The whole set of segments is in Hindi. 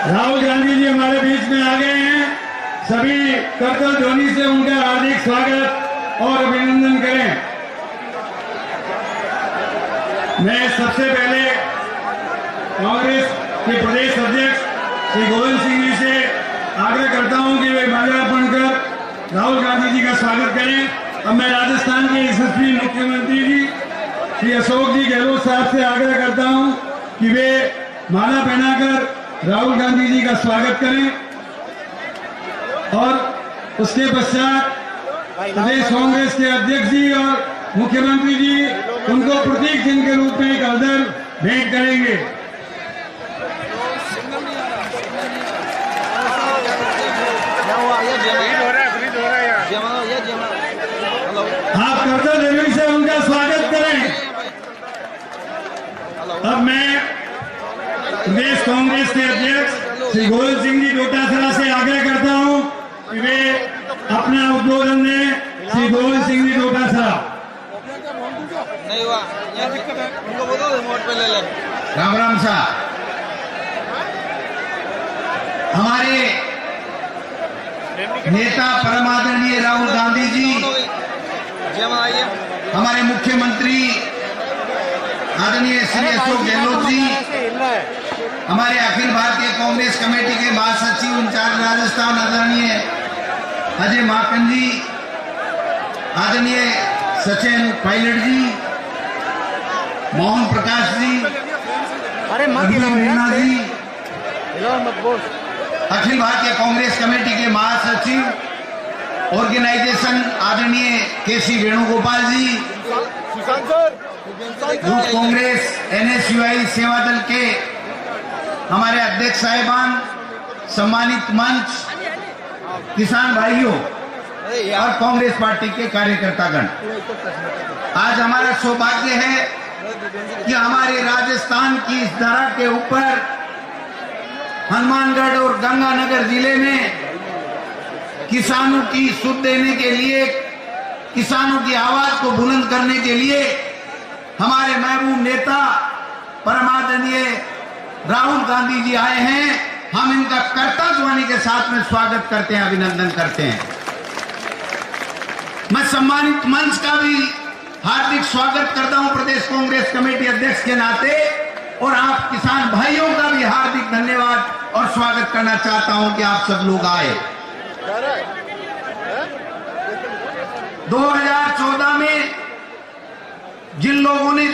राहुल गांधी जी हमारे बीच में आ गए हैं। सभी करतल ध्वनि से उनका हार्दिक स्वागत और अभिनंदन करें। मैं सबसे पहले कांग्रेस के प्रदेश अध्यक्ष श्री गोविंद सिंह जी से आग्रह करता हूं कि वे माल्यार्पण कर राहुल गांधी जी का स्वागत करें। अब मैं राजस्थान के यशस्वी मुख्यमंत्री जी श्री अशोक जी गहलोत साहब से आग्रह करता हूं कि वे माला पहनाकर राहुल गांधी जी का स्वागत करें और उसके पश्चात प्रदेश कांग्रेस के अध्यक्ष जी और मुख्यमंत्री जी उनको प्रतीक चिन्ह के रूप में एक अवसर भेंट करेंगे। आप करतल ध्वनि से उनका स्वागत करें। अब मैं प्रदेश कांग्रेस के अध्यक्ष श्री गोविंद सिंह जी डोटासरा से आग्रह करता हूं कि वे अपना उद्बोधन दें। श्री गोविंद सिंह जी डोटासरा। नहीं हुआ, यहाँ दिक्कत है, उनको बोलो रिमोट पे ले ले। राम राम साहब, हमारे नेता परम आदरणीय राहुल गांधी जी, हमारे मुख्यमंत्री आदरणीय श्री अशोक गहलोत जी, हमारे अखिल भारतीय कांग्रेस कमेटी के महासचिव इंचार्ज राजस्थान आदरणीय अजय माकन जी, आदरणीय सचिन पायलट जी, मोहन प्रकाश जी, मीना जी, अखिल भारतीय कांग्रेस कमेटी के महासचिव ऑर्गेनाइजेशन आदरणीय केसी वेणुगोपाल जी, यूथ कांग्रेस NSUI सेवा दल के हमारे अध्यक्ष साहिबान, सम्मानित मंच, किसान भाइयों और कांग्रेस पार्टी के कार्यकर्तागण, आज हमारा सौभाग्य है कि हमारे राजस्थान की इस धरा के ऊपर हनुमानगढ़ और गंगानगर जिले में किसानों की सुध देने के लिए, किसानों की आवाज को बुलंद करने के लिए हमारे महबूब नेता परम आदरणीय राहुल गांधी जी आए हैं। हम इनका करतल ध्वनि के साथ में स्वागत करते हैं, अभिनंदन करते हैं। मैं सम्मानित मंच का भी हार्दिक स्वागत करता हूं प्रदेश कांग्रेस कमेटी अध्यक्ष के नाते, और आप किसान भाइयों का भी हार्दिक धन्यवाद और स्वागत करना चाहता हूं कि आप सब लोग आए। 2014 में जिन लोगों ने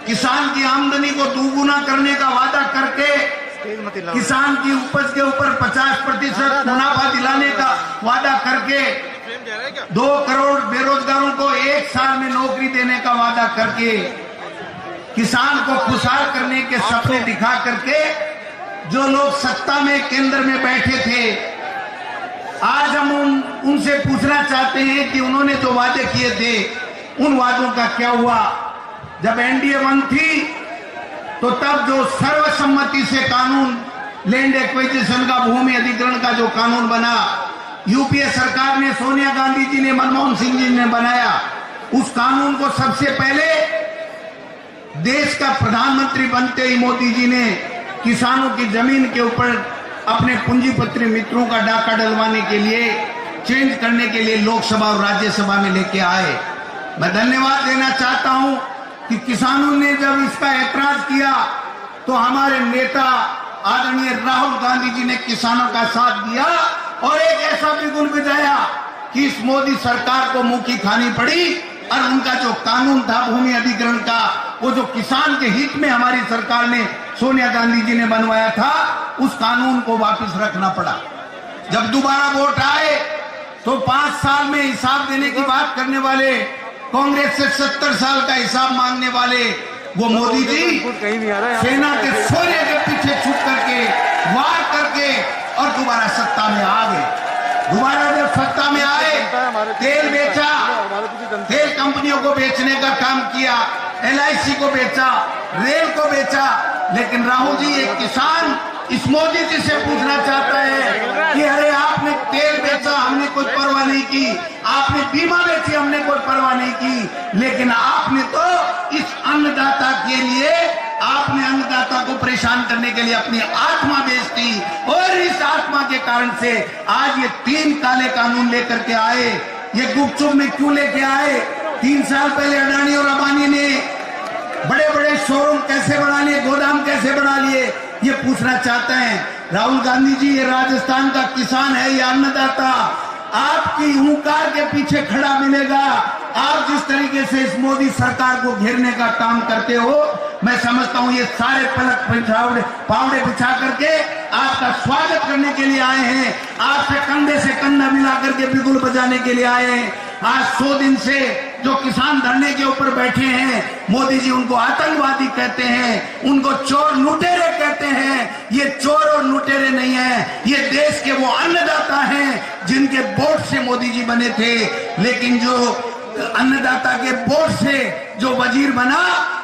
किसान की आमदनी को दोगुना करने का वादा करके किसान की उपज के ऊपर 50% मुनाफा दिलाने का वादा करके 2 करोड़ बेरोजगारों को 1 साल में नौकरी देने का वादा करके किसान को खुशहाल करने के सपने दिखा करके जो लोग सत्ता में केंद्र में बैठे थे, आज हम उनसे पूछना चाहते हैं कि उन्होंने जो वादे किए थे उन वादों का क्या हुआ। जब NDA 1 थी तो तब जो सर्वसम्मति से कानून लैंड एक्विजिशन का, भूमि अधिग्रहण का जो कानून बना, यूपीए सरकार ने, सोनिया गांधी जी ने, मनमोहन सिंह जी ने बनाया, उस कानून को सबसे पहले देश का प्रधानमंत्री बनते ही मोदी जी ने किसानों की जमीन के ऊपर अपने पूंजीपति मित्रों का डाका डलवाने के लिए, चेंज करने के लिए लोकसभा और राज्यसभा में लेके आए। मैं धन्यवाद देना चाहता हूं कि किसानों ने जब इसका ऐतराज किया तो हमारे नेता आदरणीय राहुल गांधी जी ने किसानों का साथ दिया और एक ऐसा बिगुल बजाया कि इस मोदी सरकार को मुंह की खानी पड़ी, और उनका जो कानून था भूमि अधिग्रहण का, वो जो किसान के हित में हमारी सरकार ने, सोनिया गांधी जी ने बनवाया था, उस कानून को वापस रखना पड़ा। जब दोबारा वोट आए तो 5 साल में हिसाब देने की बात करने वाले, कांग्रेस से 70 साल का हिसाब मांगने वाले वो मोदी जी सेना के शौर्य के पीछे छुप करके, वार करके और दोबारा सत्ता में आ गए। दोबारा जब सत्ता में आए, तेल बेचा, तेल कंपनियों को बेचने का काम किया, LIC को बेचा, रेल को बेचा, लेकिन राहुल जी, एक किसान इस मोदी जी से पूछना चाहता है कि अरे आपने तेल बेचा, हमने कोई परवाह नहीं की, आपने बीमा बेची, हमने कोई परवाह नहीं की, लेकिन आपने तो इस अन्नदाता के लिए आपने अन्नदाता को परेशान करने के लिए अपनी आत्मा बेच दी और इस आत्मा के कारण से आज ये 3 काले कानून लेकर के आए। ये गुपचुप में क्यों लेके आए? 3 साल पहले अडानी और अंबानी ने बड़े बड़े शोरूम कैसे बना लिए, गोदाम कैसे बना लिए, ये पूछना चाहते हैं। राहुल गांधी जी, ये राजस्थान का किसान है, ये अन्नदाता आपकी हुंकार के पीछे खड़ा मिलेगा। आप जिस तरीके से इस मोदी सरकार को घेरने का काम करते हो, मैं समझता हूं ये सारे पलक पावड़े बिछा करके आपका स्वागत करने के लिए आए हैं, आपसे कंधे से कंधा मिला करके बिगुल बजाने के लिए आए हैं। आज 100 दिन से जो किसान धरने के ऊपर बैठे हैं, मोदी जी उनको आतंकवादी कहते हैं, उनको चोर लुटेरे कहते हैं। ये चोर और लुटेरे नहीं है, ये देश के वो अन्नदाता हैं जिनके वोट से मोदी जी बने थे। लेकिन जो अन्नदाता के वोट से जो वजीर बना,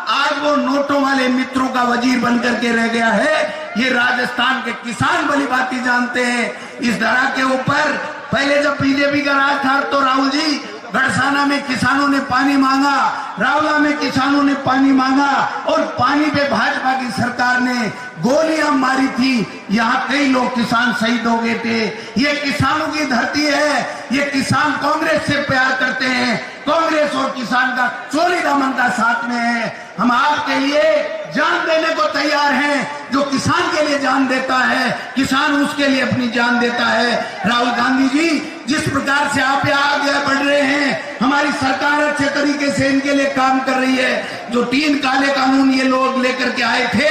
आज वो नोटों वाले मित्रों का वजीर बनकर के रह गया है। ये राजस्थान के किसान भली भांति जानते हैं। इस धरा के ऊपर पहले जब बीजेपी का राज था तो राहुल जी गढ़साना में किसानों ने पानी मांगा, रावला में किसानों ने पानी मांगा और पानी पे भाजपा की सरकार ने गोलियां मारी थी। यहाँ कई लोग किसान शहीद हो गए थे। ये किसानों की धरती है। ये किसान कांग्रेस से प्यार करते हैं। कांग्रेस और किसान का चोरी दामन का साथ में है। हम आपके लिए जान देने को तैयार हैं। जो किसान के लिए जान देता है, किसान उसके लिए अपनी जान देता है। राहुल गांधी जी, जिस प्रकार से आप आगे बढ़ रहे हैं, हमारी सरकार अच्छे तरीके से इनके लिए काम कर रही है। जो 3 काले कानून ये लोग लेकर के आए थे,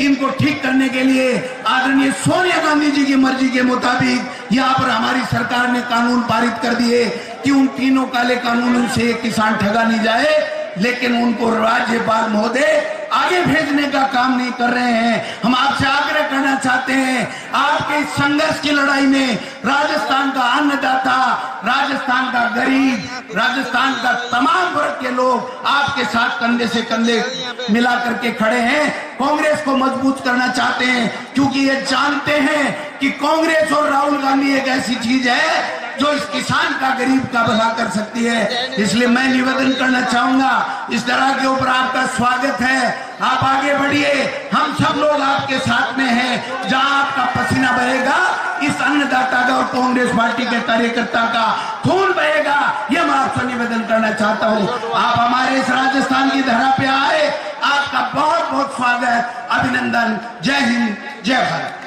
इनको ठीक करने के लिए आदरणीय सोनिया गांधी जी की मर्जी के मुताबिक यहाँ पर हमारी सरकार ने कानून पारित कर दिए कि उन 3 काले कानूनों से किसान ठगा नहीं जाए। लेकिन उनको राज्यपाल महोदय आगे भेजने का काम नहीं कर रहे हैं। हम आपसे आग्रह करना चाहते हैं, आपके इस संघर्ष की लड़ाई में राजस्थान का अन्नदाता, राजस्थान का गरीब, राजस्थान का तमाम वर्ग के लोग आपके साथ कंधे से कंधे मिला करके खड़े हैं। कांग्रेस को मजबूत करना चाहते हैं, क्योंकि ये जानते हैं कि कांग्रेस और राहुल गांधी एक ऐसी चीज है जो इस किसान का, गरीब का भला कर सकती है। इसलिए मैं निवेदन करना चाहूंगा, इस तरह के ऊपर आपका स्वागत है। आप आगे बढ़िए, हम सब लोग आपके साथ में हैं। जहां आपका पसीना बहेगा, इस अन्नदाता का और कांग्रेस पार्टी के कार्यकर्ता का खून बहेगा। ये मैं आपसे निवेदन करना चाहता हूं। आप हमारे इस राजस्थान की धरा पे आए, आपका बहुत बहुत स्वागत, अभिनंदन। जय हिंद, जय भारत।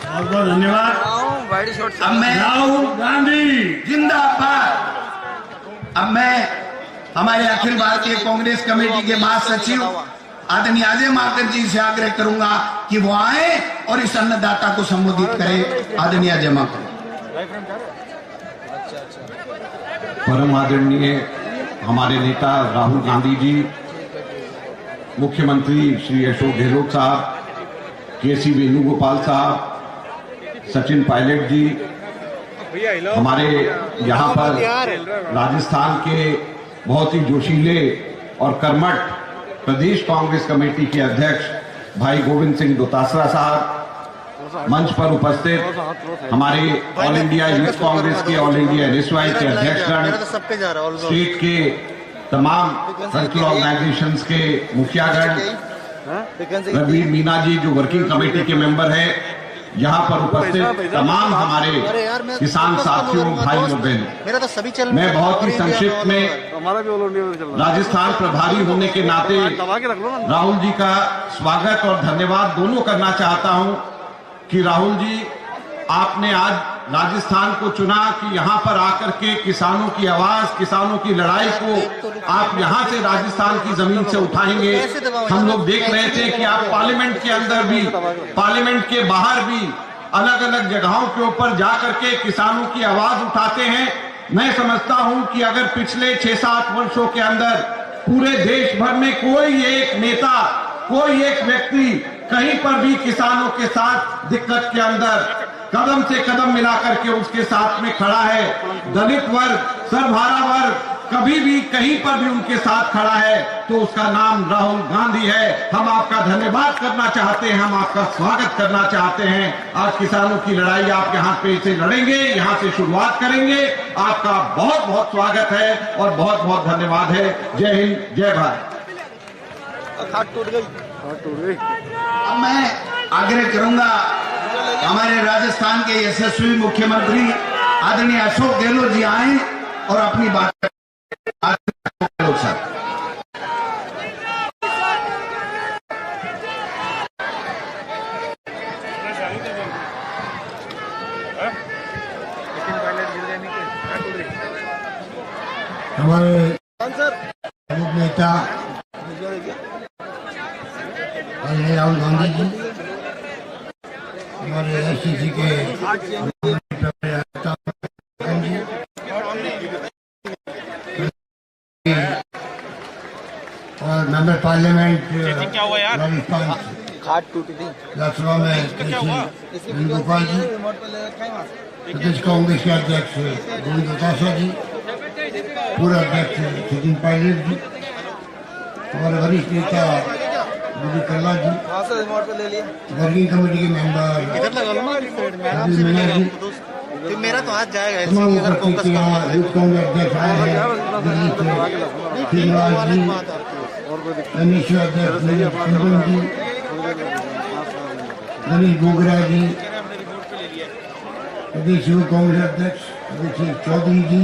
बहुत बहुत धन्यवाद। अब मैं राहुल गांधी जिंदाबाद। अब मैं हमारे अखिल भारतीय कांग्रेस कमेटी के महासचिव आदरणीय अजय माकन जी से आग्रह करूंगा कि वो आए और इस अन्नदाता को संबोधित करें। आदरणीय अजय माकन। परम आदरणीय हमारे नेता राहुल गांधी जी, मुख्यमंत्री श्री अशोक गहलोत साहब, केसी वेणुगोपाल साहब, सचिन पायलट जी, हमारे यहाँ पर राजस्थान के बहुत ही जोशीले और कर्मठ प्रदेश कांग्रेस कमेटी के अध्यक्ष भाई गोविंद सिंह डोटासरा साहब, मंच पर उपस्थित हमारे ऑल इंडिया यूथ कांग्रेस के, ऑल इंडिया एनएसवाई के अध्यक्षगण, स्टेट के तमाम सर्कल ऑर्गेनाइजेशंस के मुखियागण, रघुवीर मीना जी जो वर्किंग कमेटी के मेंबर हैं, यहाँ पर उपस्थित तमाम हमारे किसान साथियों, भाई और बहन, मैं बहुत ही संक्षिप्त में राजस्थान प्रभारी होने के नाते राहुल जी का स्वागत और धन्यवाद दोनों करना चाहता हूँ कि राहुल जी, आपने आज राजस्थान को चुना कि यहाँ पर आकर के किसानों की आवाज, किसानों की लड़ाई को आप यहाँ से राजस्थान की जमीन से उठाएंगे। हम लोग देख रहे थे कि आप पार्लियामेंट के अंदर भी, पार्लियामेंट के बाहर भी अलग अलग जगहों के ऊपर जाकर के किसानों की आवाज उठाते हैं। मैं समझता हूँ कि अगर पिछले 6-7 वर्षों के अंदर पूरे देश भर में कोई एक नेता, कोई एक व्यक्ति कहीं पर भी किसानों के साथ दिक्कत के अंदर कदम से कदम मिलाकर के उसके साथ में खड़ा है, दलित वर्ग, सर्वहारा वर्ग कभी भी कहीं पर भी उनके साथ खड़ा है, तो उसका नाम राहुल गांधी है। हम आपका धन्यवाद करना चाहते हैं, हम आपका स्वागत करना चाहते हैं। आज किसानों की लड़ाई आप यहाँ पे से लड़ेंगे, यहाँ से शुरुआत करेंगे। आपका बहुत बहुत स्वागत है और बहुत बहुत धन्यवाद है। जय हिंद, जय भारत। खाट टूट गई। अब मैं आग्रह करूंगा हमारे राजस्थान के यशस्वी मुख्यमंत्री आदरणीय अशोक गहलोत जी आए और अपनी बात गहलोत साहब। हमारे प्रमुख नेता राहुल गांधी जी, हमारे एससीसी के और मेंबर पार्लियामेंट राजस्थान खाट टूटी थी। लोकसभा में वेणुगोपाल जी, प्रदेश कांग्रेस के अध्यक्ष गोविंद चौटाला जी, पूर्व अध्यक्ष सचिन पायलट जी, हमारे वरिष्ठ नेता विजय कल्ला जी, वहाँ से रिमोट पे ले लिया। वर्किंग कमेटी के मेंबर रवि मीणा जी, मेरा तो हाथ जाएगा तमाम उपस्थित यहाँ यूथ कांग्रेस अध्यक्ष आए हैं दिल्ली से श्रीनिवास जी, अनिश्वर अध्यक्ष कुंदन जी, गणेश गोगरा जी, प्रदेश युवा कांग्रेस अध्यक्ष अभिषेक चौधरी जी,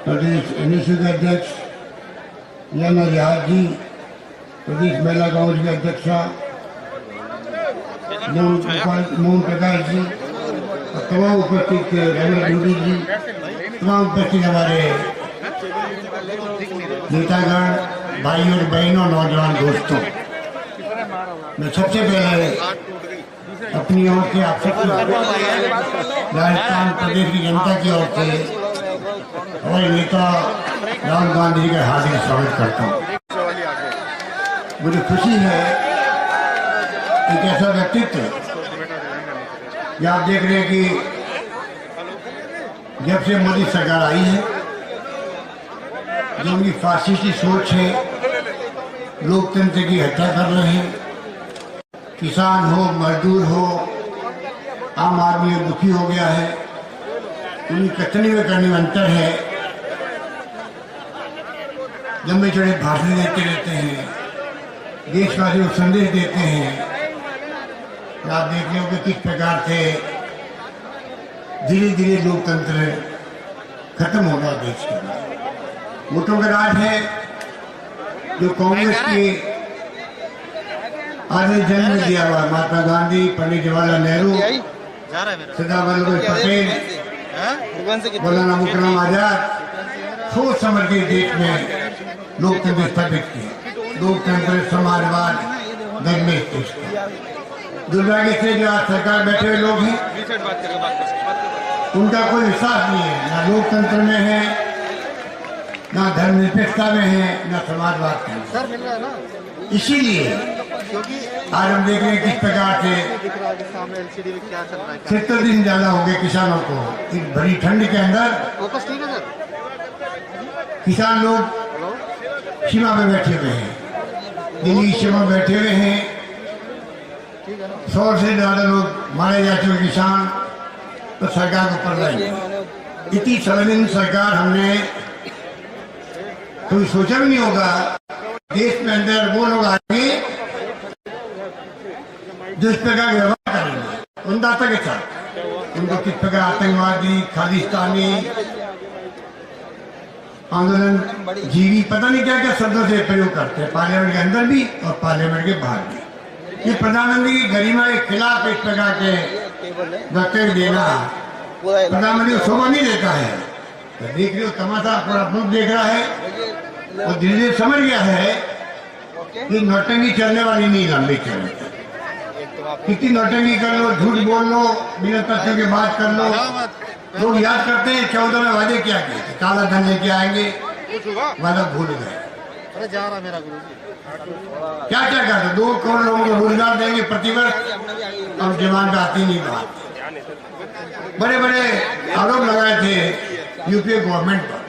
प्रदेश एनएसयू के अध्यक्ष याना रियाज जी, प्रदेश महिला कांग्रेस के अध्यक्षा मोहन प्रकाश जी और तमाम उपस्थित रवि डूडी जी, तमाम उपस्थित हमारे नेतागण, भाई और बहनों, नौजवान दोस्तों, मैं सबसे पहले अपनी ओर से आप सबको राजस्थान प्रदेश की जनता की ओर से हमारे नेता राहुल गांधी जी का हार्दिक स्वागत करता हूँ। मुझे खुशी है एक ऐसा व्यक्तित्व जो आप देख रहे हैं कि जब से मोदी सरकार आई है, जो उनकी फासिस्टी सोच है, लोकतंत्र की हत्या कर रहे हैं, किसान हो, मजदूर हो, आम आदमी दुखी हो गया है, उनकी कथनी में करने में अंतर है। लंबे चौड़े भाषण देते रहते हैं, देशवासियों को संदेश देते हैं। आप देख रहे हो कि किस प्रकार से धीरे धीरे लोकतंत्र खत्म हो रहा देश के अंदर। वोटों का राज है जो कांग्रेस की आदि जन्म दिया हुआ महात्मा गांधी, पंडित जवाहरलाल नेहरू, सरदार वल्लभ भाई पटेल, मौलाना मुकरम आजाद सोच समझ के देश में लोकतंत्र स्थापित किया, लोकतंत्र समाजवाद धर्म देश का। दुर्भाग्य से जो आज सरकार बैठे हुए लोग हैं, उनका कोई विश्वास नहीं है, ना लोकतंत्र में है, ना धर्मनिरपेक्षता में है, ना समाजवाद में। इसीलिए आज हम देख रहे हैं किस प्रकार से 70 दिन ज्यादा हो गए किसानों को इस भरी ठंड के अंदर। किसान लोग सीमा में बैठे हुए हैं, दिल्ली सीमा में बैठे हुए हैं। 100 से ज्यादा लोग मारे जा चुके किसान, तो सरकार को पड़ रही है। इतनी संवेदनशील सरकार हमने कोई सोचा भी नहीं होगा देश में अंदर वो लोग आएंगे जो इस प्रकार व्यवहार करेंगे अन्नदाता के साथ। उनको किस प्रकार आतंकवादी, खालिस्तानी, आंदोलन जीवी, पता नहीं क्या क्या शब्दों से प्रयोग करते हैं, पार्लियामेंट के अंदर भी और पार्लियामेंट के बाहर भी। ये प्रधानमंत्री की गरिमा के खिलाफ इस प्रकार के वक्तव्य देना प्रधानमंत्री को शोभा नहीं देता है। तो देख रहे हो तमाशा पूरा मुल्क देख रहा है और धीरे धीरे समझ गया है कि नौटंकी चलने वाली नहीं, लंबी चलने। कितनी नौटंकी कर लो, झूठ बोल लो, बिना तथ्यों की बात कर लो। लोग याद करते हैं 14 में वादे क्या किए थे, काला धन लेके आएंगे, वादा भूल गए। क्या क्या करते, 2 करोड़ लोगों को रोजगार देंगे प्रतिवर्ष, अब जवान का आती नहीं बात। बड़े बड़े आरोप लगाए थे यूपीए गवर्नमेंट पर।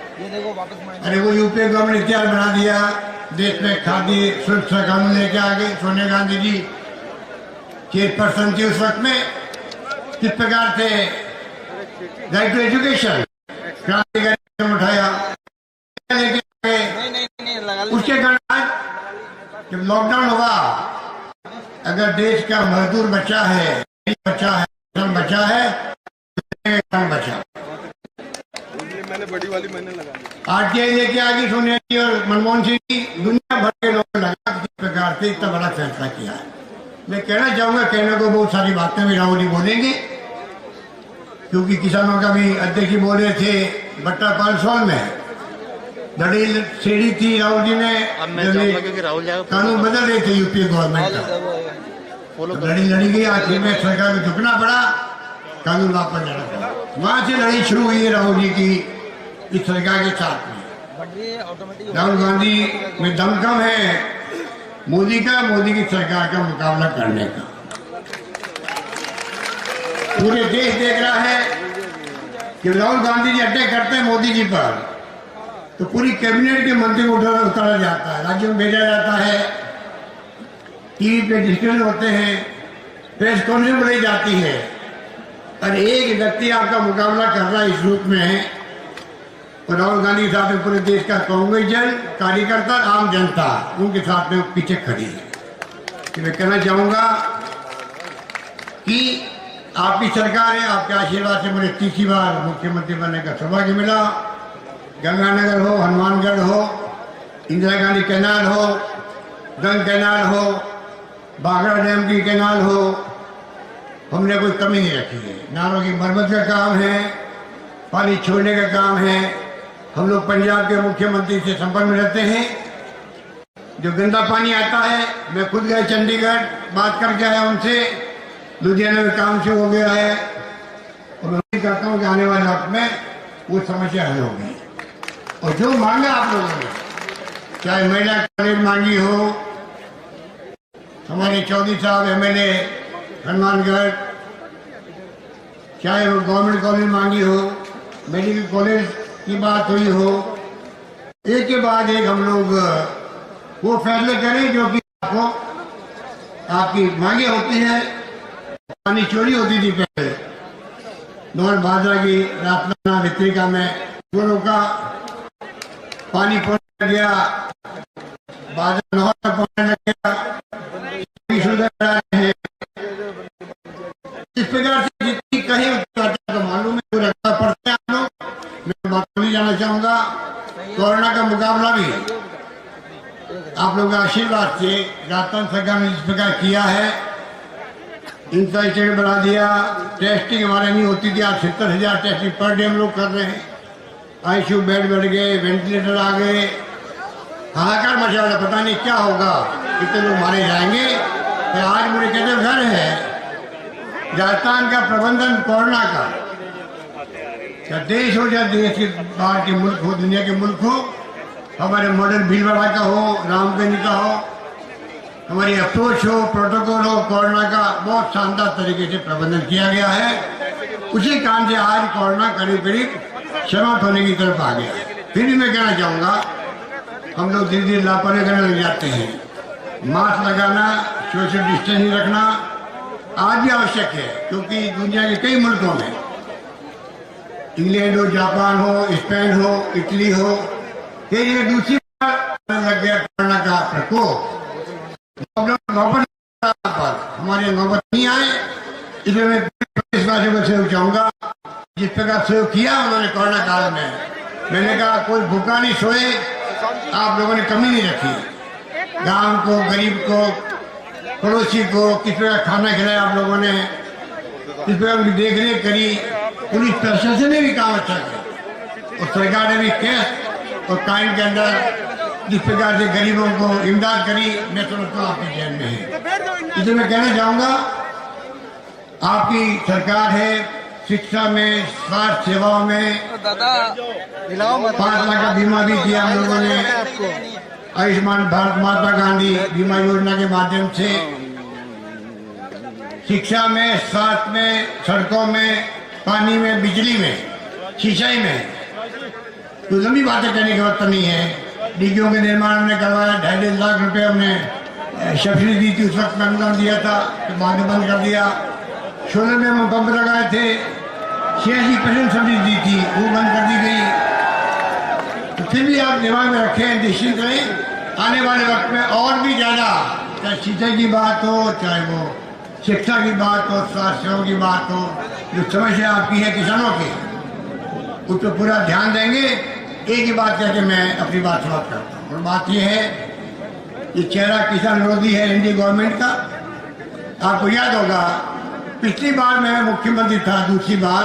अरे वो यूपीए गवर्नमेंट इतिहास बना दिया, देश में खादी सुरक्षा कानून लेके आ गए। सोनिया गांधी जी चेयरपर्सन थी उस वक्त में। किस प्रकार से राइट टू एजुकेशन क्रांतिकारी कदम उठाया लेके आए। उसके कारण जब अगर देश का मजदूर बचा है, बचा है, बचा है, बचा। मैंने बड़ी वाली मैंने लगा आरटीआई लेके आगे सोनिया जी और मनमोहन सिंह जी दुनिया भर के लोग लगा किस प्रकार से इतना बड़ा फैसला किया है। मैं कहना चाहूंगा, कहने को बहुत सारी बातें भी राहुल जी बोलेंगे, क्योंकि किसानों का भी अध्यक्ष जी बोल रहे थे बट्टा पालसौल में दलील सीढ़ी थी। राहुल जी ने कानून बदल रहे थे यूपी गवर्नमेंट का, लड़ी लड़ी गई, आखिर में सरकार को झुकना पड़ा, कानून वापस लेना पड़ा। वहां से लड़ाई शुरू हुई है राहुल जी की इस सरकार के साथ में। राहुल गांधी में दम कम है मोदी की सरकार का मुकाबला करने का। पूरे देश देख रहा है कि राहुल गांधी जी अटैक करते हैं मोदी जी पर, तो पूरी कैबिनेट के मंत्री को उतारा जाता है, राज्यों में भेजा जाता है, टीवी पे डिस्कशन होते हैं, प्रेस कॉन्फ्रेंस बनाई जाती है, और एक व्यक्ति आपका मुकाबला कर रहा है इस रूप में है। और राहुल गांधी के साथ में पूरे देश का कांग्रेस जन कार्यकर्ता, आम जनता उनके साथ में पीछे खड़ी है। तो मैं कहना चाहूंगा कि आपकी सरकार है, आपके आशीर्वाद से मुझे तीसरी बार मुख्यमंत्री बनने का सौभाग्य मिला। गंगानगर हो, हनुमानगढ़ हो, इंदिरा गांधी कैनाल हो, गंग कैनाल हो, बागड़ा डैम की कैनाल हो, हमने कोई कमी नहीं रखी है। नालों की मरम्मत का काम है, पानी छोड़ने का काम है। हम लोग पंजाब के मुख्यमंत्री से संपर्क में रहते हैं। जो गंदा पानी आता है, मैं खुद गया चंडीगढ़, बात करके आया उनसे, लुधियाना में काम शुरू हो गया है, और मैं उम्मीद करता हूँ कि आने वाले वक्त में वो समस्या हल होगी। और जो मांगा आप लोगों ने, चाहे महिला कॉलेज मांगी हो, हमारे चौधरी साहब एमएलए हनुमानगढ़, चाहे वो गवर्नमेंट कॉलेज मांगी हो, मेडिकल कॉलेज की बात हुई हो, एक के बाद एक हम लोग वो फैसले करें जो कि आपको आपकी मांगे होती है। पानी चोरी होती थी पहले, नॉर्थ भादरा की रातना वित्रिका में चोरों का पानी पहुंच गया, बादल नहर तक पहुंचने लग गया। इस प्रकार से जितनी कहीं तो मालूम है, रखना पड़ता है आप लोग। मैं बात नहीं जाना चाहूंगा, कोरोना का मुकाबला भी आप लोगों के आशीर्वाद से राजस्थान सरकार ने इस प्रकार किया है, इंफ्रास्ट्रक्चर बढ़ा दिया, टेस्टिंग हमारे नहीं होती थी, आज 70,000 टेस्टिंग पर डे हम लोग कर रहे हैं। आईसीयू बेड बढ़ गए, वेंटिलेटर आ गए, हाहाकार मचा रहा, पता नहीं क्या होगा, कितने लोग मारे जाएंगे। तो आज मुझे कहते घर है राजस्थान का प्रबंधन कोरोना का, क्या देश हो, चाहे देश के बाहर के मुल्क हो, दुनिया के मुल्क हो, हमारे मॉडल भीलवाड़ा का हो, रामगंज का हो, हमारी अप्रोच हो, प्रोटोकॉल हो, कोरोना का बहुत शानदार तरीके से प्रबंधन किया गया है। उसी कारण से आज कोरोना करीब करीब समाप्त होने की तरफ आ गया। फिर भी मैं कहना चाहूंगा, हम लोग धीरे धीरे लापरवाही करने लग जाते हैं। मास्क लगाना, सोशल डिस्टेंसिंग रखना आज भी आवश्यक है, क्योंकि दुनिया के कई मुल्कों में, इंग्लैंड हो, जापान हो, स्पेन हो, इटली हो, कई जगह दूसरी बार लग गया कोरोना का प्रकोप। हमारे नौबत नहीं आए, इसलिए मैं देशवासियों को सहयोग चाहूंगा, जिस प्रकार सहयोग किया उन्होंने कोरोना काल में। मैंने कहा कोई भूखा नहीं सोए, आप लोगों ने कमी नहीं रखी। गांव को, गरीब को, पड़ोसी को किस प्रकार खाना खिलाया आप लोगों ने, किस प्रकार उनकी देख रेख करी, पुलिस प्रशासन ने भी काम अच्छा किया, और सरकार ने भी कैश और काइन के अंदर जिस प्रकार से गरीबों को इमदाद करी, मैं समझता हूँ आपके जहन में है। इसलिए मैं कहना चाहूंगा, आपकी सरकार है, शिक्षा में, स्वास्थ्य सेवाओं में 5 लाख का बीमा भी दिया हम लोगों ने, आयुष्मान भारत महात्मा गांधी बीमा योजना के माध्यम से। शिक्षा में, स्वास्थ्य में, सड़कों में, पानी में, बिजली में, सिंचाई में, तो लंबी बातें करने की जरूरत नहीं है। डीपीओ के निर्माण हमने करवाया, 2.5 लाख रुपए हमने सब्सिडी दी थी, उस वक्त अनुदान दिया था, तो बाद में बंद कर दिया। सोलर में हम पंप लगाए थे, 86% सब्सिडी दी थी, वो बंद कर दी गई। तो फिर भी आप दिमाग में रखें, निश्चित करें, आने वाले वक्त में और भी ज्यादा चाहे सिंचाई की बात हो, चाहे वो शिक्षा की बात हो, स्वास्थ्य सेवाओं की बात हो, जो समस्या आपकी है किसानों की, उस पर पूरा ध्यान देंगे। एक ही बात करके मैं अपनी बात समाप्त करता हूँ, और बात यह है, ये चेहरा किसान विरोधी है एनडीए गवर्नमेंट का। आपको याद होगा पिछली बार मैं मुख्यमंत्री था, दूसरी बार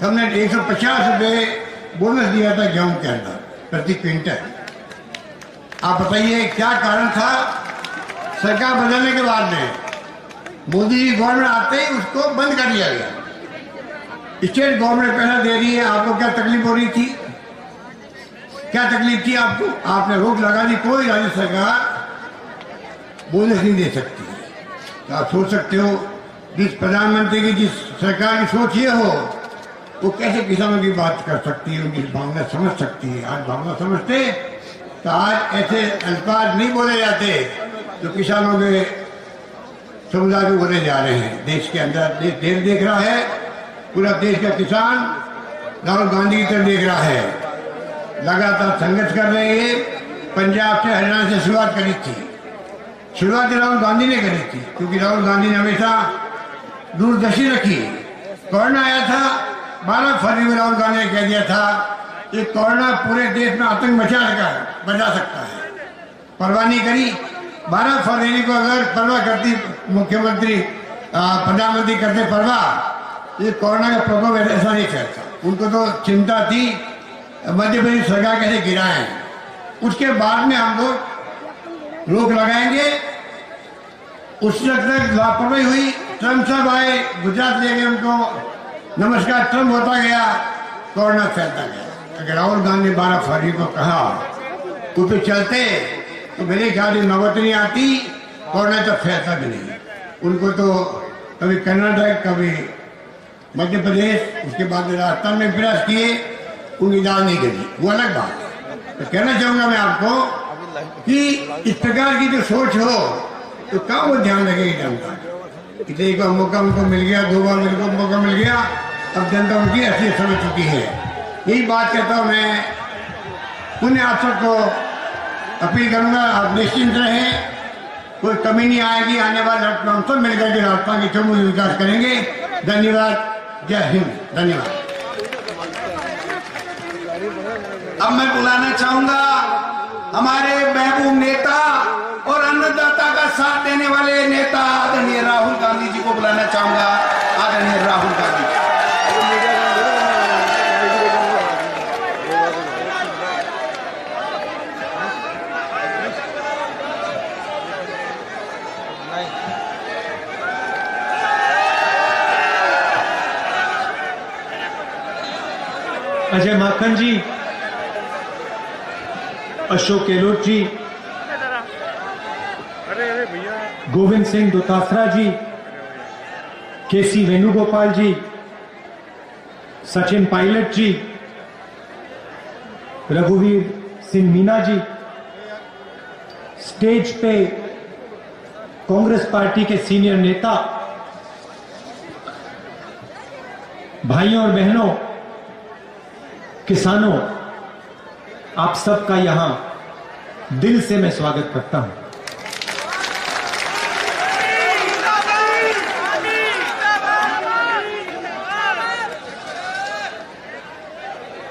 हमने 150 रुपये बोनस दिया था गेहूं के अंदर प्रति क्विंटल। आप बताइए क्या कारण था? सरकार बदलने के बाद में मोदी जी गवर्नमेंट आते ही उसको बंद कर दिया गया। स्टेट गवर्नमेंट पैसा दे रही है, आपको क्या तकलीफ हो रही थी? क्या तकलीफ थी आपको? आपने रोक लगा दी, कोई राज्य सरकार बोनस नहीं दे सकती। तो आप सोच सकते हो जिस प्रधानमंत्री की, जिस सरकार की सोच ये हो, वो कैसे किसानों की बात कर सकती है, उनकी भावना समझ सकती है। आज भावना समझते तो आज ऐसे अल्फाज नहीं बोले जाते जो किसानों के समुदाय को बोले जा रहे हैं। देश के अंदर देश देख रहा है, पूरा देश का किसान राहुल गांधी की तरफ देख रहा है, लगातार संघर्ष कर रहे हैं। पंजाब से हरियाणा से शुरुआत करी थी, शुरुआत राहुल गांधी ने करी थी, क्योंकि राहुल गांधी ने हमेशा दूरदर्शी रखी। कोरोना आया था 12 फरवरी में, राहुल गांधी ने कह दिया था कि कोरोना पूरे देश में आतंक बचा सकता है। परवाह नहीं करी। 12 फरवरी को अगर परवाह करती मुख्यमंत्री, प्रधानमंत्री करते परवाह, ये कोरोना का प्रकोप ऐसा नहीं फैलता। उनको तो चिंता थी मध्य प्रदेश सरकार कैसे गिराएं। उसके बाद में हम लोग रोक लगाएंगे। उस वक्त तक लापरवाही हुई, ट्रम्प साहब आए, गुजरात ले गए उनको, नमस्कार ट्रम्प होता गया, कोरोना फैलता गया। अगर राहुल गांधी 12 फरवरी को कहा उस पर चलते तो मेरे ख्याल से नौबत नहीं आती, कोरोना तो फैलता भी नहीं। उनको तो कभी कर्नाटक, कभी मध्य प्रदेश, उसके बाद राजस्थान में प्रयास किए, उनकी दाल नहीं गई, वो अलग बात है। तो कहना चाहूंगा मैं आपको कि इस प्रकार की जो सोच हो तो कहाँ वो ध्यान रखेगी जनता। इतने का मौका उनको मिल गया, 2 बार मेरे को मौका मिल गया, अब जनता उनकी असलियत समझ चुकी है। यही बात कहता हूँ मैं, पुण्य आप सबको अपील करूंगा, आप निश्चिंत रहें, कोई कमी नहीं आएगी। आने वाले हम सब मिलकर के राजस्थान के चौमुखी विकास करेंगे। धन्यवाद, जय हिंद, धन्यवाद। अब मैं बुलाना चाहूंगा हमारे महबूब नेता और अन्नदाता का साथ देने वाले नेता आदरणीय राहुल गांधी जी को बुलाना चाहूंगा। आदरणीय राहुल गांधी। अजय माखन जी, अशोक गहलोत जी, गोविंद सिंह दोतासरा जी, केसी वेणुगोपाल जी, सचिन पायलट जी, रघुवीर सिंह मीना जी, स्टेज पे कांग्रेस पार्टी के सीनियर नेता, भाइयों और बहनों, किसानों, आप सबका यहां दिल से मैं स्वागत करता हूं।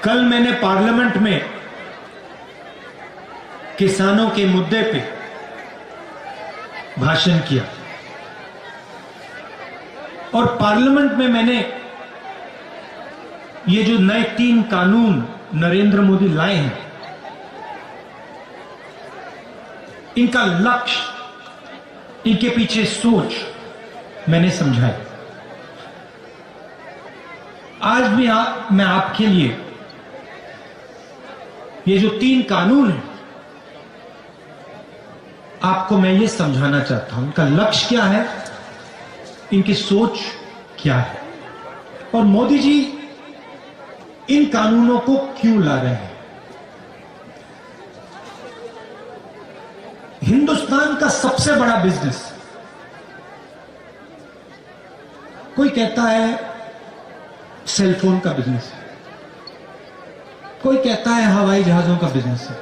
कल मैंने पार्लियामेंट में किसानों के मुद्दे पे भाषण किया और पार्लियामेंट में मैंने ये जो नए 3 कानून नरेंद्र मोदी लाए हैं, इनका लक्ष्य, इनके पीछे सोच मैंने समझाई। आज भी मैं आपके लिए ये जो 3 कानून हैं, आपको मैं ये समझाना चाहता हूं, इनका लक्ष्य क्या है, इनकी सोच क्या है और मोदी जी इन कानूनों को क्यों ला रहे हैं। हिंदुस्तान का सबसे बड़ा बिजनेस, कोई कहता है सेलफोन का बिजनेस है, कोई कहता है हवाई जहाजों का बिजनेस है,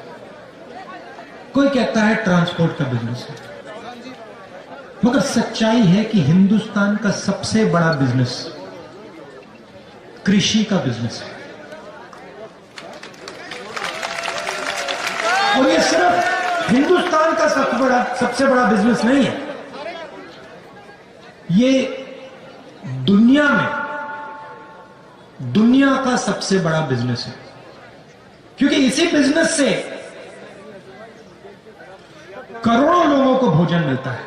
कोई कहता है ट्रांसपोर्ट का बिजनेस है। मगर सच्चाई है कि हिंदुस्तान का सबसे बड़ा बिजनेस कृषि का बिजनेस है। और ये सिर्फ हिंदुस्तान का सबसे बड़ा बिजनेस नहीं है, ये दुनिया का सबसे बड़ा बिजनेस है। क्योंकि इसी बिजनेस से करोड़ों लोगों को भोजन मिलता है।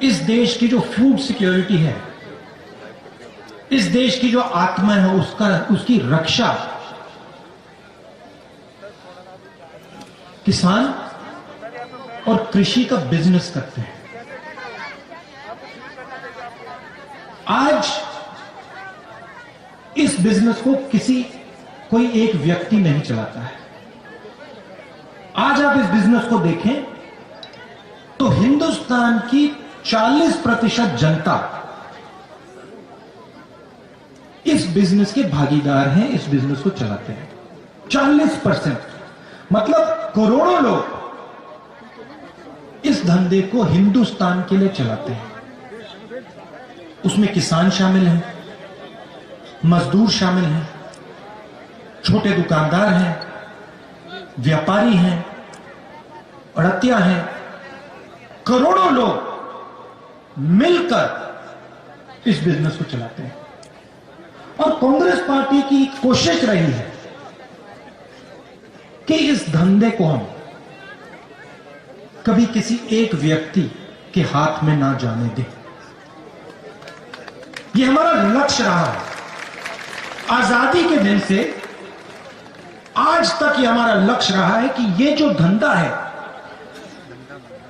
इस देश की जो फूड सिक्योरिटी है, इस देश की जो आत्मा है, उसकी रक्षा किसान और कृषि का बिजनेस करते हैं। आज इस बिजनेस को कोई एक व्यक्ति नहीं चलाता है। आज आप इस बिजनेस को देखें तो हिंदुस्तान की 40% जनता इस बिजनेस के भागीदार हैं, इस बिजनेस को चलाते हैं। 40% मतलब करोड़ों लोग इस धंधे को हिंदुस्तान के लिए चलाते हैं। उसमें किसान शामिल हैं, मजदूर शामिल हैं, छोटे दुकानदार हैं, व्यापारी हैं, अड़तिया हैं। करोड़ों लोग मिलकर इस बिजनेस को चलाते हैं। और कांग्रेस पार्टी की कोशिश रही है कि इस धंधे को हम कभी किसी एक व्यक्ति के हाथ में ना जाने दें। यह हमारा लक्ष्य रहा है। आजादी के दिन से आज तक ये हमारा लक्ष्य रहा है कि ये जो धंधा है,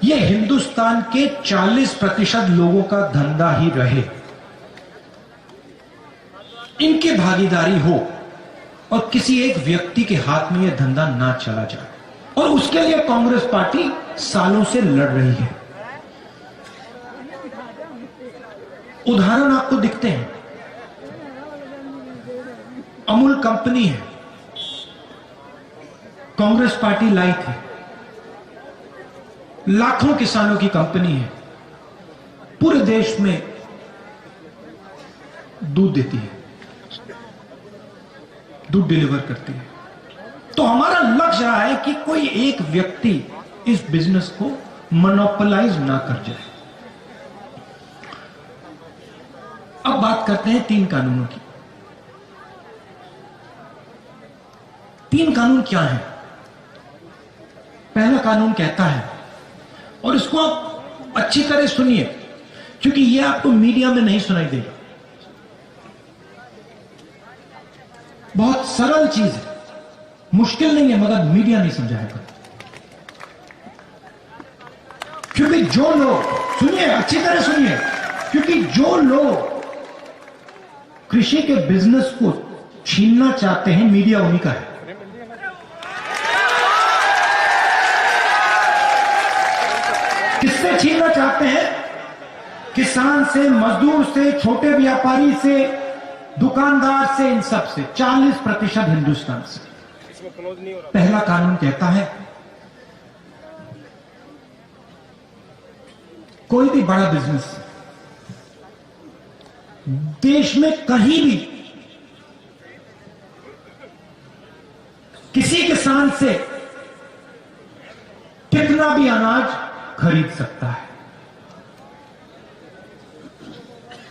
ये हिंदुस्तान के 40% लोगों का धंधा ही रहे, इनकी भागीदारी हो और किसी एक व्यक्ति के हाथ में यह धंधा ना चला जाए। और उसके लिए कांग्रेस पार्टी सालों से लड़ रही है। उदाहरण आपको दिखते हैं। अमूल कंपनी है, कांग्रेस पार्टी लाई थी। लाखों किसानों की कंपनी है, पूरे देश में दूध देती है, दूध डिलीवर करती है। तो हमारा लक्ष्य रहा है कि कोई एक व्यक्ति इस बिजनेस को मोनोपोलाइज ना कर जाए। अब बात करते हैं 3 कानूनों की। 3 कानून क्या हैं? पहला कानून कहता है, और इसको आप अच्छी तरह सुनिए क्योंकि यह आपको मीडिया में नहीं सुनाई देगा। बहुत सरल चीज है, मुश्किल नहीं है, मगर मीडिया नहीं समझाएगा। क्योंकि जो लोग, सुनिए अच्छी तरह सुनिए, क्योंकि जो लोग कृषि के बिजनेस को छीनना चाहते हैं, मीडिया उन्हीं का है। किससे छीनना चाहते हैं? किसान से, मजदूर से, छोटे व्यापारी से, दुकानदार से, इन सब से। 40% हिंदुस्तान से। पहला कानून कहता है, कोई भी बड़ा बिजनेस देश में कहीं भी किसी किसान से कितना भी अनाज खरीद सकता है,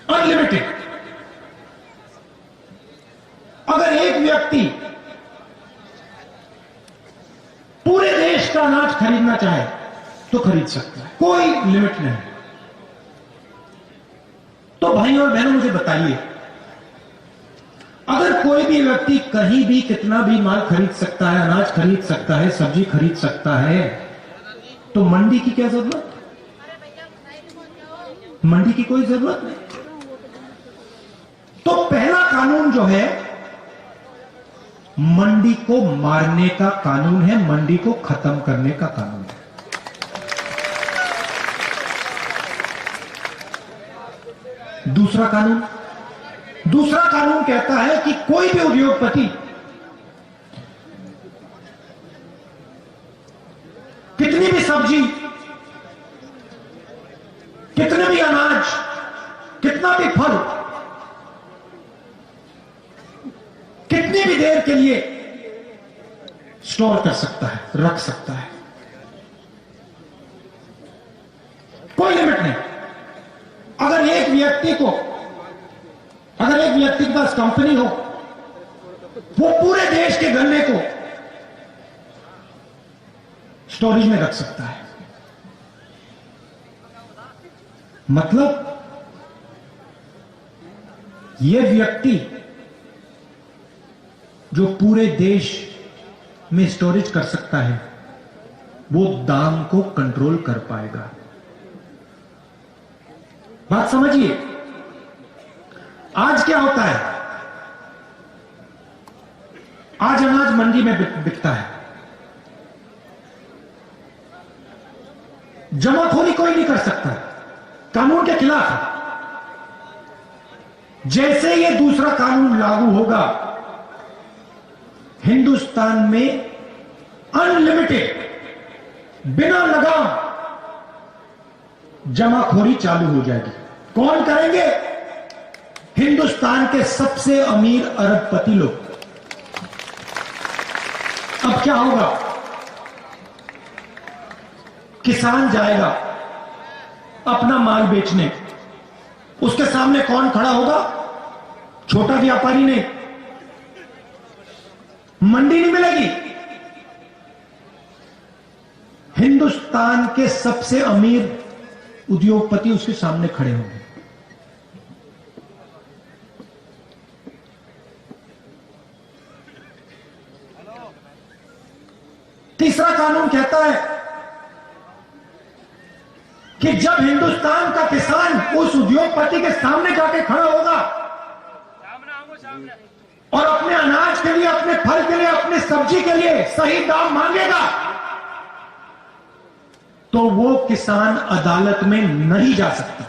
अनलिमिटेड। अगर एक व्यक्ति पूरे देश का अनाज खरीदना चाहे तो खरीद सकता है, कोई लिमिट नहीं। तो भाइयों और बहनों मुझे बताइए, अगर कोई भी व्यक्ति कहीं भी कितना भी माल खरीद सकता है, अनाज खरीद सकता है, सब्जी खरीद सकता है, तो मंडी की क्या जरूरत? मंडी की कोई जरूरत नहीं। तो पहला कानून जो है, मंडी को मारने का कानून है, मंडी को खत्म करने का कानून है। दूसरा कानून कहता है कि कोई भी उद्योगपति कितनी भी सब्जी कीमती फल कितनी भी देर के लिए स्टोर कर सकता है, रख सकता है, कोई लिमिट नहीं। अगर एक व्यक्ति के पास कंपनी हो, वो पूरे देश के गन्ने को स्टोरेज में रख सकता है। मतलब यह व्यक्ति जो पूरे देश में स्टोरेज कर सकता है, वो दाम को कंट्रोल कर पाएगा। बात समझिए, आज क्या होता है? आज अनाज मंडी में बिकता है, जमाखोरी कोई नहीं कर सकता, कानून के खिलाफ है। जैसे ये दूसरा कानून लागू होगा, हिंदुस्तान में अनलिमिटेड बिना लगाम जमाखोरी चालू हो जाएगी। कौन करेंगे? हिंदुस्तान के सबसे अमीर अरबपति लोग। अब क्या होगा? किसान जाएगा अपना माल बेचने, उसके सामने कौन खड़ा होगा? छोटा व्यापारी नहीं, मंडी नहीं मिलेगी। हिंदुस्तान के सबसे अमीर उद्योगपति उसके सामने खड़े होंगे। तीसरा कानून कहता है कि जब हिंदुस्तान का किसान उस उद्योगपति के सामने जाके खड़ा होगा और अपने अनाज के लिए, अपने फल के लिए, अपने सब्जी के लिए सही दाम मांगेगा, तो वो किसान अदालत में नहीं जा सकता।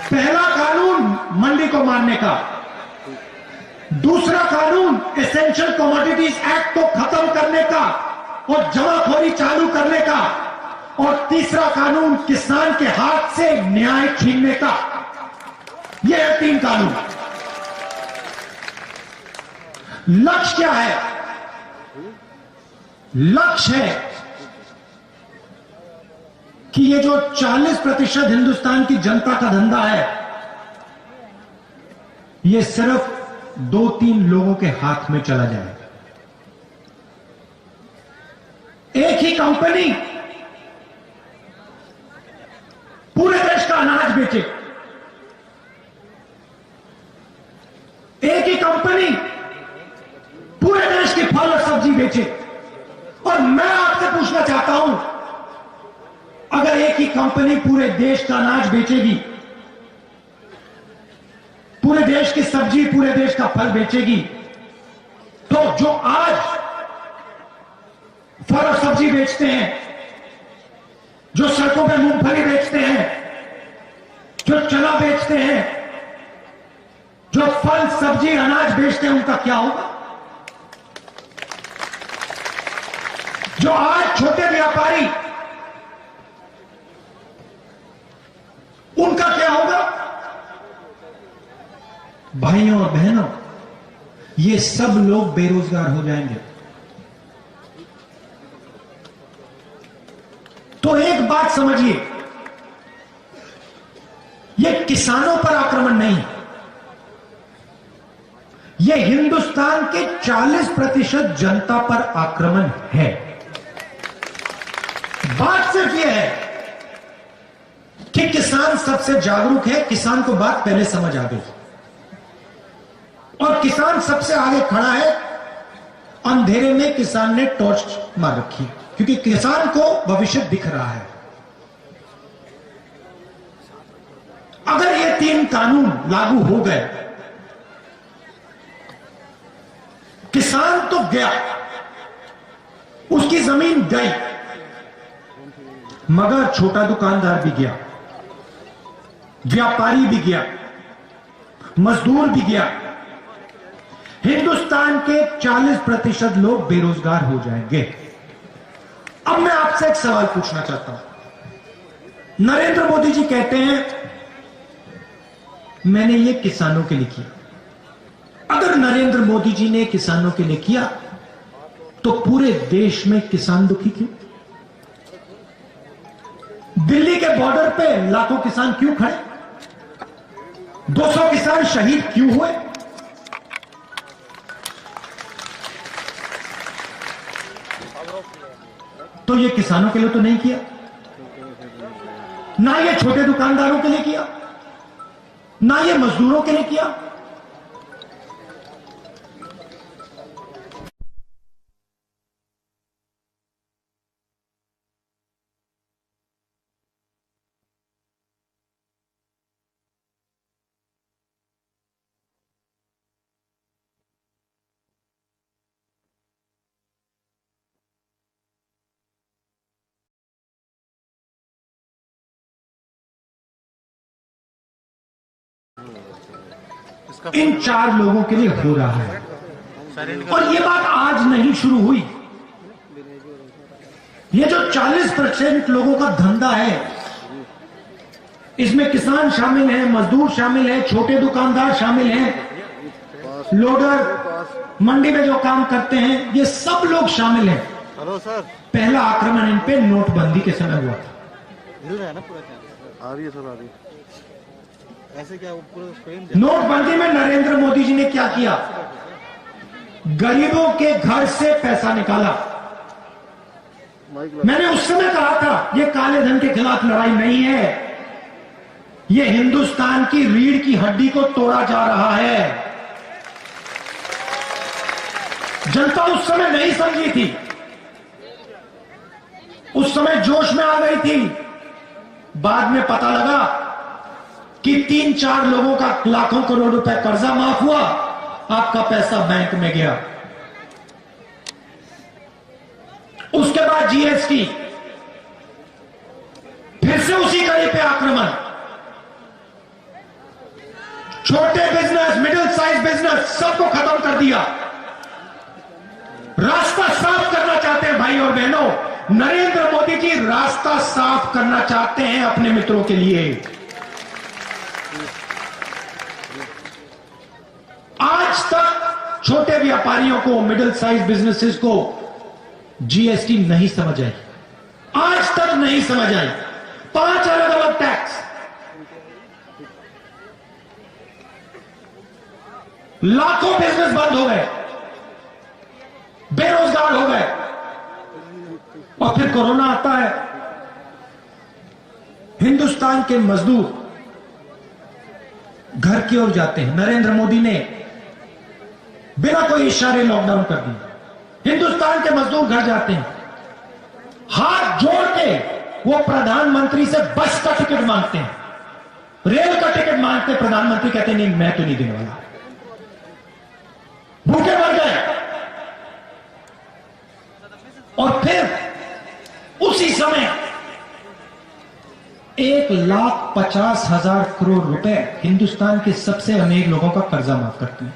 पहला कानून मंडी को मारने का, दूसरा कानून एसेंशियल कमोडिटीज एक्ट को खत्म करने का और जमाखोरी चालू करने का, और तीसरा कानून किसान के हाथ से न्याय छीनने का। ये है 3 कानून। लक्ष्य क्या है? लक्ष्य है कि ये जो 40% हिंदुस्तान की जनता का धंधा है, ये सिर्फ 2-3 लोगों के हाथ में चला जाए। एक ही कंपनी पूरे देश का अनाज बेचे, एक ही कंपनी पूरे देश की फल और सब्जी बेचे। और मैं आपसे पूछना चाहता हूं, अगर एक ही कंपनी पूरे देश का अनाज बेचेगी, पूरे देश की सब्जी, पूरे देश का फल बेचेगी, तो जो आज फल और सब्जी बेचते हैं, जो सड़कों पे मूंगफली बेचते हैं, जो चना बेचते हैं, जो फल सब्जी अनाज बेचते हैं, उनका क्या होगा? जो आज छोटे व्यापारी, उनका क्या होगा? भाइयों और बहनों, ये सब लोग बेरोजगार हो जाएंगे। तो एक बात समझिए, ये किसानों पर आक्रमण नहीं, ये हिंदुस्तान के 40% जनता पर आक्रमण है। बात सिर्फ यह है कि किसान सबसे जागरूक है, किसान को बात पहले समझ आ गई, और किसान सबसे आगे खड़ा है। अंधेरे में किसान ने टॉर्च मार रखी है, क्योंकि किसान को भविष्य दिख रहा है। अगर ये 3 कानून लागू हो गए, किसान तो गया, उसकी जमीन गई, मगर छोटा दुकानदार भी गया, व्यापारी भी गया, मजदूर भी गया। हिंदुस्तान के 40% लोग बेरोजगार हो जाएंगे। अब मैं आपसे एक सवाल पूछना चाहता हूं, नरेंद्र मोदी जी कहते हैं मैंने ये किसानों के लिए किया। अगर नरेंद्र मोदी जी ने किसानों के लिए किया तो पूरे देश में किसान दुखी क्यों? दिल्ली के बॉर्डर पे लाखों किसान क्यों खड़े? 200 किसान शहीद क्यों हुए? तो ये किसानों के लिए तो नहीं किया, ना ये छोटे दुकानदारों के लिए किया, ना ये मजदूरों के लिए किया। इन 4 लोगों के लिए हो रहा है। और ये बात आज नहीं शुरू हुई। ये जो 40% लोगों का धंधा है, इसमें किसान शामिल हैं, मजदूर शामिल हैं, छोटे दुकानदार शामिल हैं, लोडर, मंडी में जो काम करते हैं, ये सब लोग शामिल हैं। हेलो सर, पहला आक्रमण इन पे नोटबंदी के समय हुआ था। मिल रहा है ना पूरा? आ रही है सर, आ रही है। ऐसे क्या पूरा स्क्रीन? नोटबंदी में नरेंद्र मोदी जी ने क्या किया? गरीबों के घर से पैसा निकाला। मैंने उस समय कहा था ये काले धन के खिलाफ लड़ाई नहीं है, ये हिंदुस्तान की रीढ़ की हड्डी को तोड़ा जा रहा है। जनता उस समय नहीं समझी थी, उस समय जोश में आ गई थी। बाद में पता लगा कि 3-4 लोगों का लाखों करोड़ रुपए कर्जा माफ हुआ, आपका पैसा बैंक में गया। उसके बाद जीएसटी, फिर से उसी कड़ी पे आक्रमण। छोटे बिजनेस, मिडिल साइज बिजनेस, सबको खत्म कर दिया। रास्ता साफ करना चाहते हैं भाई और बहनों, नरेंद्र मोदी जी रास्ता साफ करना चाहते हैं अपने मित्रों के लिए। आज तक छोटे व्यापारियों को, मिडिल साइज बिजनेसेस को जीएसटी नहीं समझ आई, आज तक नहीं समझ आई। 5 अलग अलग टैक्स, लाखों बिजनेस बंद हो गए, बेरोजगार हो गए। और फिर कोरोना आता है, हिंदुस्तान के मजदूर घर की ओर जाते हैं। नरेंद्र मोदी ने बिना कोई इशारे लॉकडाउन कर दिया। हिंदुस्तान के मजदूर घर जाते हैं, हाथ जोड़ के वो प्रधानमंत्री से बस का टिकट मांगते हैं, रेल का टिकट मांगते हैं। प्रधानमंत्री कहते हैं नहीं, मैं तो नहीं देने वाला। भूखे मर गए। और फिर उसी समय 1,50,000 करोड़ रुपए हिंदुस्तान के सबसे अमीर लोगों का कर्जा माफ करती है।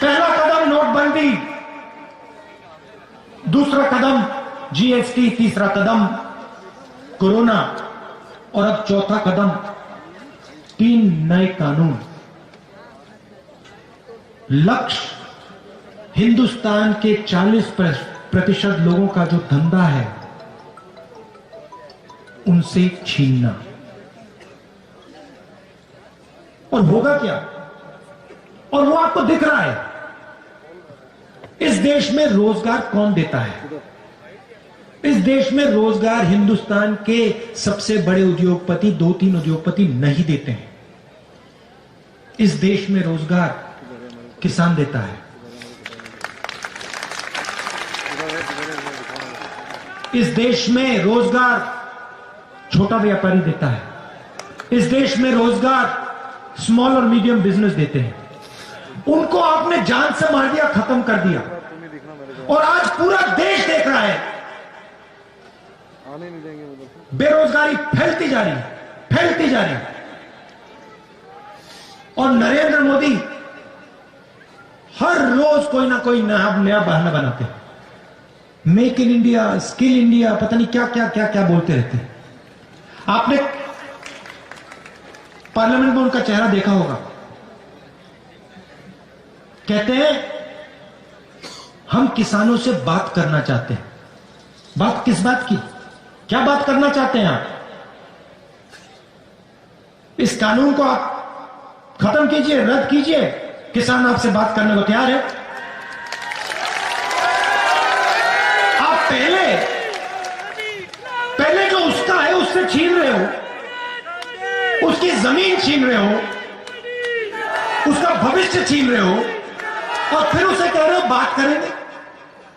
पहला कदम नोटबंदी, दूसरा कदम जीएसटी, तीसरा कदम कोरोना, और अब चौथा कदम 3 नए कानून। लक्ष्य हिंदुस्तान के 40% लोगों का जो धंधा है उनसे छीनना। और होगा क्या? और वो आपको दिख रहा है। इस देश में रोजगार कौन देता है? इस देश में रोजगार हिंदुस्तान के सबसे बड़े उद्योगपति, 2-3 उद्योगपति नहीं देते हैं। इस देश में रोजगार किसान देता है। इस देश में रोजगार छोटा व्यापारी देता है। इस देश में रोजगार स्मॉल और मीडियम बिजनेस देते हैं। उनको आपने जान से मार दिया, खत्म कर दिया। और आज पूरा देश देख रहा है, बेरोजगारी फैलती जा रही है, फैलती जा रही है। और नरेंद्र मोदी हर रोज कोई ना कोई नया बहाना बनाते हैं। Make in India, skill India, पता नहीं क्या क्या क्या क्या बोलते रहते हैं। आपने पार्लियामेंट में उनका चेहरा देखा होगा। कहते हैं हम किसानों से बात करना चाहते हैं। बात किस बात की? क्या बात करना चाहते हैं आप? इस कानून को आप खत्म कीजिए, रद्द कीजिए। किसान आपसे बात करने को तैयार है। आप पहले जो उसका है उससे छीन रहे हो, उसकी जमीन छीन रहे हो, उसका भविष्य छीन रहे हो, और फिर उसे कह रहे हो बात करेंगे।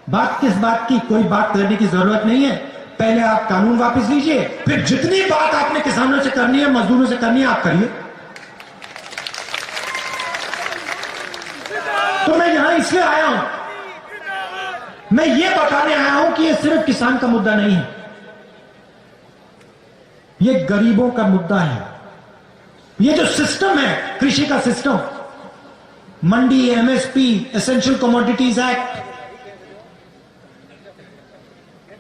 बात किस बात की? कोई बात करने की जरूरत नहीं है। पहले आप कानून वापस लीजिए, फिर जितनी बात आपने किसानों से करनी है, मजदूरों से करनी है, आप करिए। तो मैं यहां इसलिए आया हूं, मैं ये बताने आया हूं कि ये सिर्फ किसान का मुद्दा नहीं है, ये गरीबों का मुद्दा है। ये जो सिस्टम है, कृषि का सिस्टम, मंडी, एमएसपी, एसेंशियल कमोडिटीज एक्ट,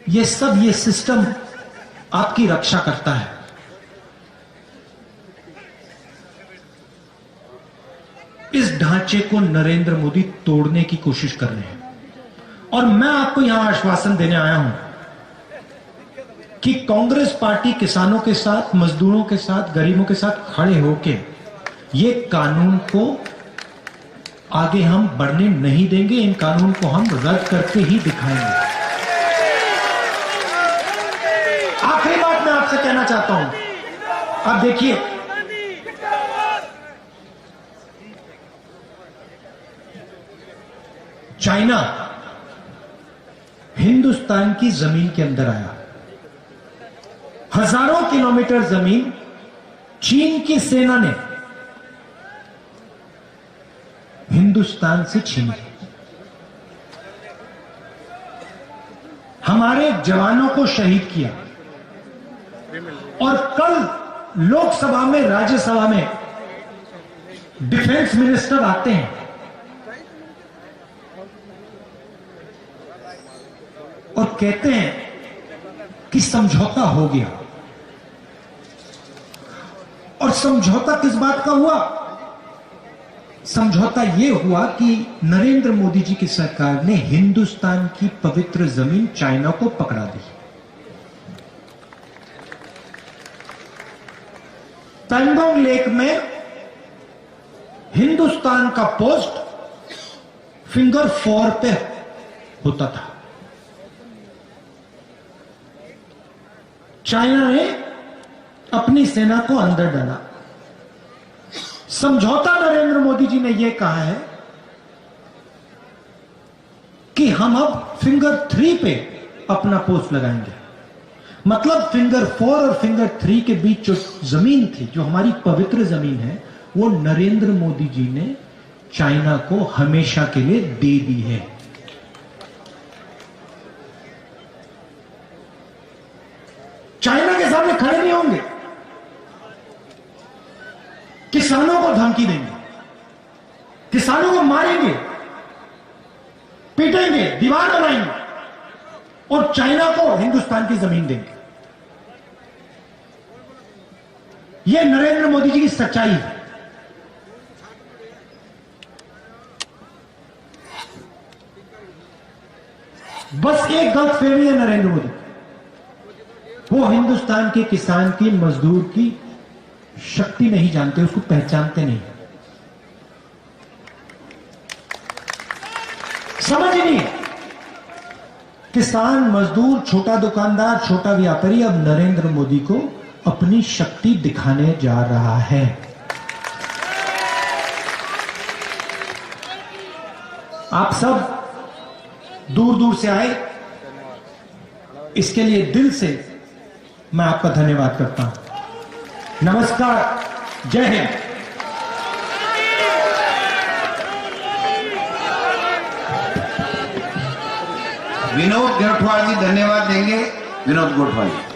ये सब, ये सिस्टम आपकी रक्षा करता है। इस ढांचे को नरेंद्र मोदी तोड़ने की कोशिश कर रहे हैं, और मैं आपको यहां आश्वासन देने आया हूं कि कांग्रेस पार्टी किसानों के साथ, मजदूरों के साथ, गरीबों के साथ खड़े होकर ये कानून को आगे हम बढ़ने नहीं देंगे। इन कानून को हम रद्द करके ही दिखाएंगे। आखिरी बात मैं आपसे कहना चाहता हूं, अब देखिए, चाइना हिंदुस्तान की जमीन के अंदर आया। हजारों किलोमीटर जमीन चीन की सेना ने हिंदुस्तान से छीनी। हमारे जवानों को शहीद किया, और कल लोकसभा में, राज्यसभा में डिफेंस मिनिस्टर आते हैं और कहते हैं कि समझौता हो गया। और समझौता किस बात का हुआ? समझौता यह हुआ कि नरेंद्र मोदी जी की सरकार ने हिंदुस्तान की पवित्र जमीन चाइना को पकड़ा दी। पैंगोंग लेक में हिंदुस्तान का पोस्ट फिंगर 4 पे होता था। चाइना ने अपनी सेना को अंदर डाला। समझौता नरेंद्र मोदी जी ने यह कहा है कि हम अब फिंगर 3 पे अपना पोस्ट लगाएंगे। मतलब फिंगर 4 और फिंगर 3 के बीच जो जमीन थी, जो हमारी पवित्र जमीन है, वो नरेंद्र मोदी जी ने चाइना को हमेशा के लिए दे दी है। चाइना के सामने खड़े नहीं होंगे, किसानों को धमकी देंगे, किसानों को मारेंगे, पीटेंगे, दीवार बनाएंगे, और चाइना को हिंदुस्तान की जमीन देंगे। यह नरेंद्र मोदी जी की सच्चाई है। बस एक गलतफहमी है नरेंद्र मोदी, वो हिंदुस्तान के किसान की, मजदूर की शक्ति नहीं जानते, उसको पहचानते नहीं, समझ नहीं। किसान, मजदूर, छोटा दुकानदार, छोटा व्यापारी अब नरेंद्र मोदी को अपनी शक्ति दिखाने जा रहा है। आप सब दूर दूर से आए, इसके लिए दिल से मैं आपका धन्यवाद करता हूं। नमस्कार, जय हिंद। विनोद गोठवाल जी धन्यवाद देंगे। विनोद गोठवाल जी।